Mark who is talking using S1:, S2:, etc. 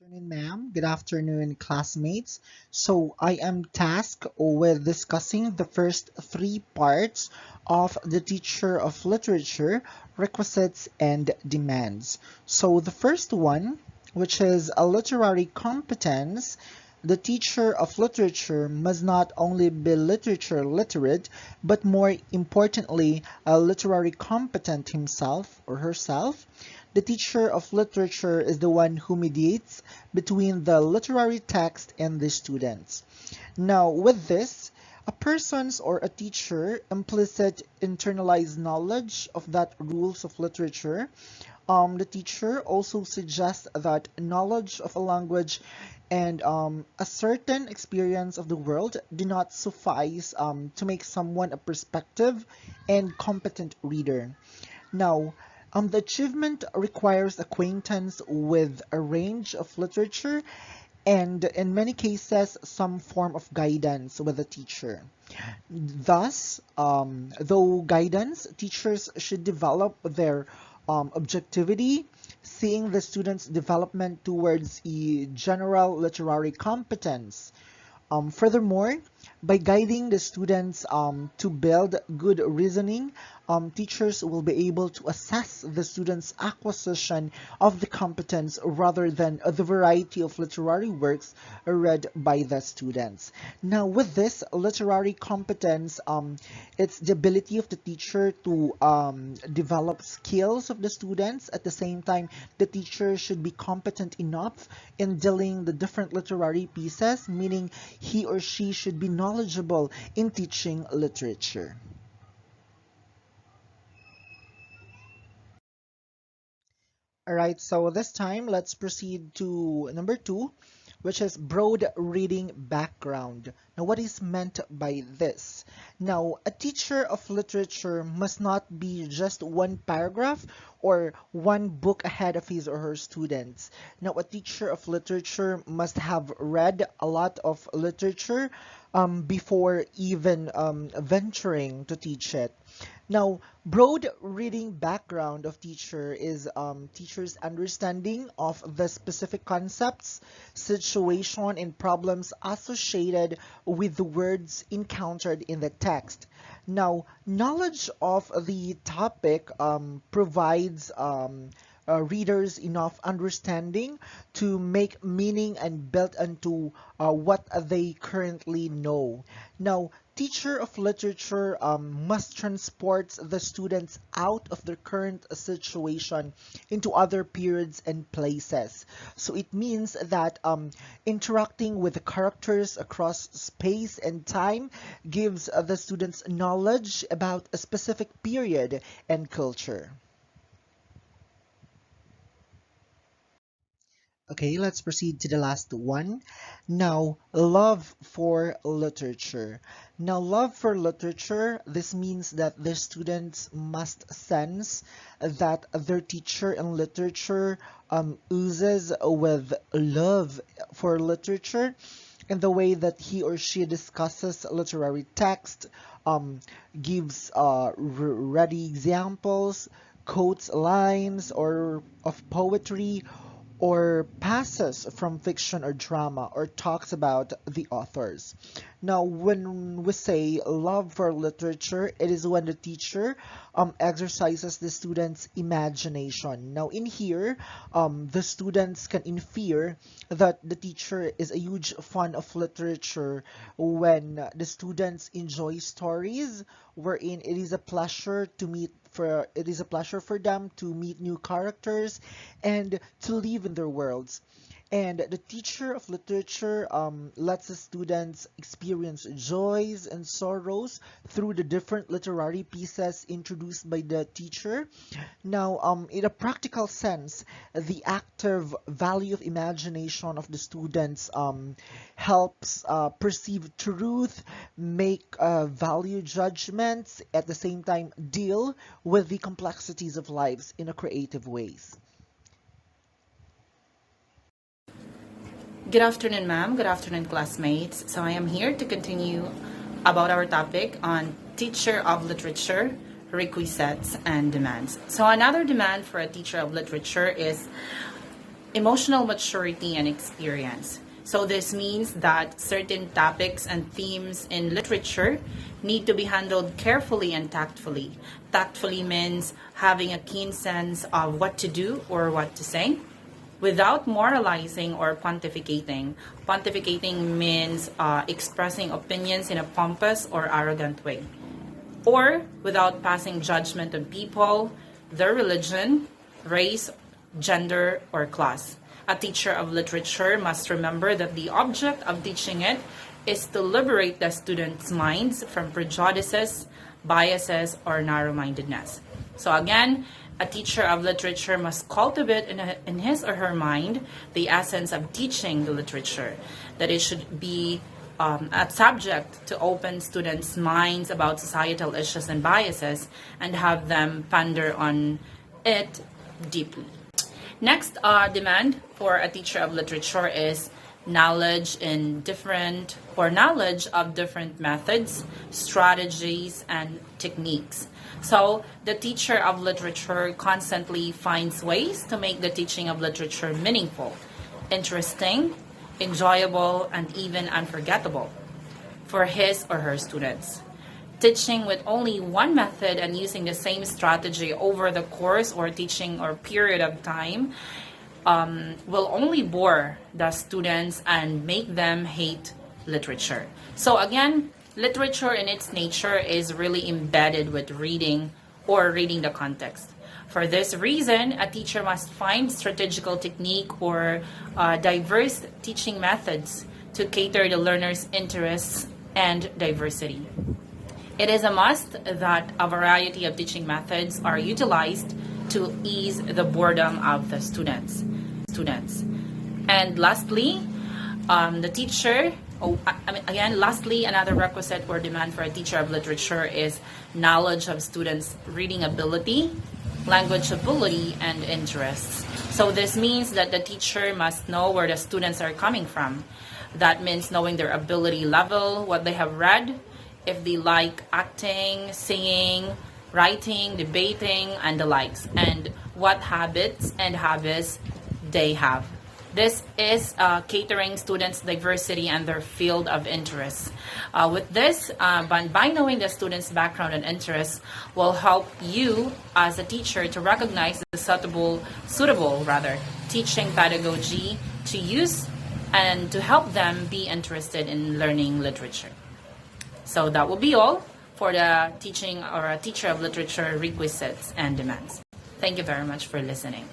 S1: Afternoon, ma'am. Good afternoon, classmates. So I am tasked with discussing the first three parts of the teacher of literature, requisites and demands. So the first one, which is a literary competence, the teacher of literature must not only be literature literate, but more importantly, a literary competent himself or herself. The teacher of literature is the one who mediates between the literary text and the students. Now, with this, a person's or a teacher implicit internalized knowledge of that rules of literature. The teacher also suggests that knowledge of a language and a certain experience of the world do not suffice to make someone a perspective and competent reader. Now, the achievement requires acquaintance with a range of literature and, in many cases, some form of guidance with the teacher. Thus, though guidance, teachers should develop their objectivity, seeing the students' development towards a general literary competence. Furthermore, by guiding the students to build good reasoning, teachers will be able to assess the students' acquisition of the competence rather than the variety of literary works read by the students. Now, with this literary competence, it's the ability of the teacher to develop skills of the students. At the same time, the teacher should be competent enough in dealing the different literary pieces, meaning he or she should be knowledgeable in teaching literature. All right, so this time let's proceed to number two, which is broad reading background. Now, what is meant by this? Now, a teacher of literature must not be just one paragraph or one book ahead of his or her students. Now, a teacher of literature must have read a lot of literature before even venturing to teach it. Now, broad reading background of teacher is teacher's understanding of the specific concepts, situation, and problems associated with the words encountered in the text. Now, knowledge of the topic provides readers enough understanding to make meaning and build into what they currently know. Now, teacher of literature must transport the students out of their current situation into other periods and places. So it means that interacting with the characters across space and time gives the students knowledge about a specific period and culture. Okay, let's proceed to the last one. Now, love for literature. Now, love for literature, this means that the students must sense that their teacher in literature oozes with love for literature in the way that he or she discusses literary text, gives ready examples, quotes lines or of poetry, or passes from fiction or drama or talks about the authors. Now, when we say love for literature, it is when the teacher exercises the students' imagination. Now, in here, the students can infer that the teacher is a huge fan of literature when the students enjoy stories wherein it is a pleasure for them to meet new characters and to live in their worlds. And the teacher of literature lets the students experience joys and sorrows through the different literary pieces introduced by the teacher. Now, in a practical sense, the active value of imagination of the students helps perceive truth, make value judgments, at the same time deal with the complexities of lives in a creative ways.
S2: Good afternoon, ma'am. Good afternoon, classmates. So I am here to continue about our topic on teacher of literature, requisites, and demands. So another demand for a teacher of literature is emotional maturity and experience. So this means that certain topics and themes in literature need to be handled carefully and tactfully. Tactfully means having a keen sense of what to do or what to say without moralizing or pontificating. Pontificating means expressing opinions in a pompous or arrogant way, or without passing judgment on people, their religion, race, gender, or class. A teacher of literature must remember that the object of teaching it is to liberate the students' minds from prejudices, biases, or narrow-mindedness. So again, a teacher of literature must cultivate in his or her mind the essence of teaching the literature, that it should be a subject to open students' minds about societal issues and biases and have them ponder on it deeply. Next demand for a teacher of literature is knowledge of different methods, strategies, and techniques. So the teacher of literature constantly finds ways to make the teaching of literature meaningful, interesting, enjoyable, and even unforgettable for his or her students. Teaching with only one method and using the same strategy over the course or teaching or period of time will only bore the students and make them hate literature. So again, literature in its nature is really embedded with reading or reading the context. For this reason, a teacher must find strategical technique or diverse teaching methods to cater the learner's interests and diversity. It is a must that a variety of teaching methods are utilized to ease the boredom of the students. And lastly, lastly, another requisite or demand for a teacher of literature is knowledge of students' reading ability, language ability, and interests. So this means that the teacher must know where the students are coming from. That means knowing their ability level, what they have read, if they like acting, singing, writing, debating, and the likes, and what habits and hobbies they have. This is catering students' diversity and their field of interest. With this, by knowing the students' background and interests, will help you as a teacher to recognize the suitable teaching pedagogy to use and to help them be interested in learning literature. So that will be all for the teaching or a teacher of literature requisites and demands. Thank you very much for listening.